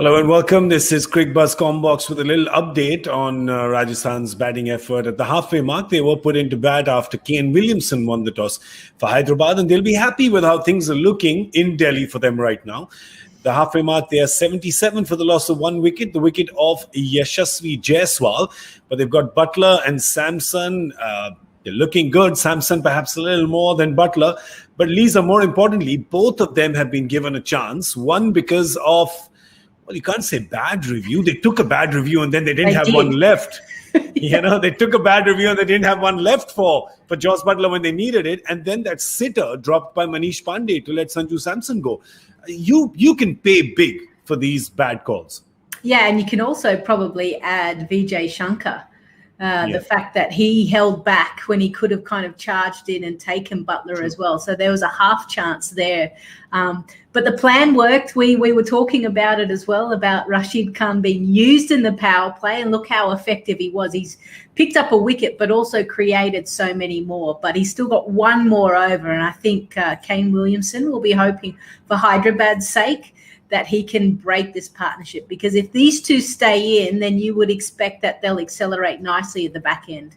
Hello and welcome. This is Cricbuzz Comm Box with a little update on Rajasthan's batting effort. At the halfway mark, they were put into bat after Kane Williamson won the toss for Hyderabad, and they'll be happy with how things are looking in Delhi for them right now. The halfway mark, they are 77 for the loss of one wicket, the wicket of Yashasvi Jaiswal. But they've got Buttler and Samson. They're looking good. Samson perhaps a little more than Buttler. But Lisa, more importantly, both of them have been given a chance. One because of, well, you can't say bad review. They took a bad review and then they didn't have one left. Yeah. They took a bad review and they didn't have one left for Jos Buttler when they needed it. And then that sitter dropped by Manish Pandey to let Sanju Samson go. You can pay big for these bad calls. Yeah, and you can also probably add Vijay Shankar. The fact that he held back when he could have kind of charged in and taken Buttler as well. So there was a half chance there. But the plan worked. We were talking about it as well, about Rashid Khan being used in the power play, and look how effective he was. He's picked up a wicket but also created so many more. But he's still got one more over, and I think Kane Williamson will be hoping for Hyderabad's sake that he can break this partnership, because if these two stay in, then you would expect that they'll accelerate nicely at the back end.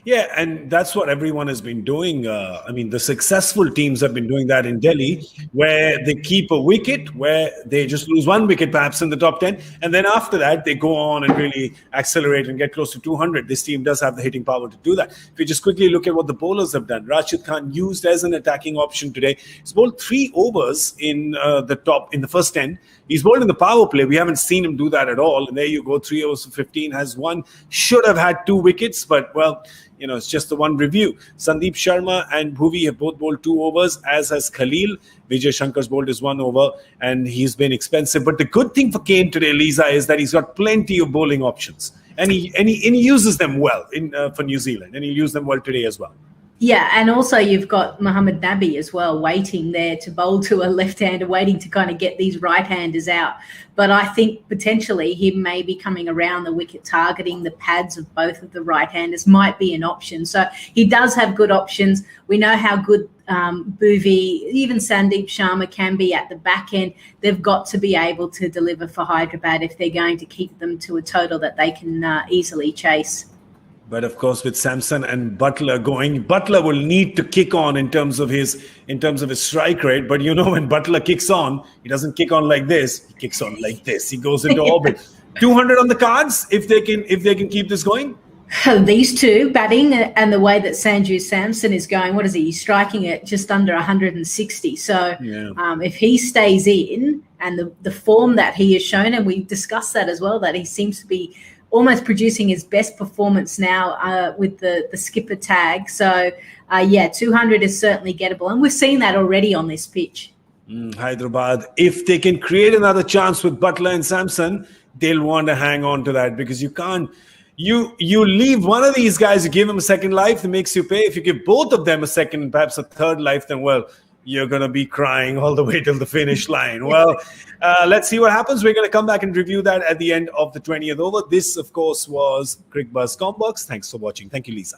Yeah, and that's what everyone has been doing. The successful teams have been doing that in Delhi, where they keep a wicket, where they just lose one wicket perhaps in the top 10. And then after that, they go on and really accelerate and get close to 200. This team does have the hitting power to do that. If we just quickly look at what the bowlers have done. Rashid Khan used as an attacking option today. He's bowled 3 overs in the first 10. He's bowled in the power play. We haven't seen him do that at all. And there you go, 3 overs for 15, has one. Should have had 2 wickets, but well, it's just the one review. Sandeep Sharma and Bhuvi have both bowled 2 overs, as has Khalil. Vijay Shankar's bowled his 1 over, and he's been expensive. But the good thing for Kane today, Lisa, is that he's got plenty of bowling options. And he uses them well for New Zealand. And he'll use them well today as well. Yeah, and also you've got Mohammad Nabi as well, waiting there to bowl to a left-hander, waiting to kind of get these right-handers out. But I think potentially he may be coming around the wicket, targeting the pads of both of the right-handers might be an option. So he does have good options. We know how good Bhuvi, even Sandeep Sharma can be at the back end. They've got to be able to deliver for Hyderabad if they're going to keep them to a total that they can easily chase. But of course, with Samson and Buttler going, Buttler will need to kick on in terms of his strike rate. But when Buttler kicks on, he doesn't kick on like this. He kicks on like this. He goes into orbit. 200 on the cards if they can keep this going. These two batting and the way that Sanju Samson is going, what is he? He's striking at just under 160. So if he stays in, and the form that he has shown, and we discussed that as well, that he seems to be almost producing his best performance now with the skipper tag. So, 200 is certainly gettable. And we've seen that already on this pitch. Hyderabad, if they can create another chance with Buttler and Samson, they'll want to hang on to that, because you can't. You leave one of these guys, you give him a second life, it makes you pay. If you give both of them a second, perhaps a third life, then, well, you're going to be crying all the way till the finish line. Well, let's see what happens. We're going to come back and review that at the end of the 20th over. This, of course, was Cricbuzz Comm Box. Thanks for watching. Thank you, Lisa.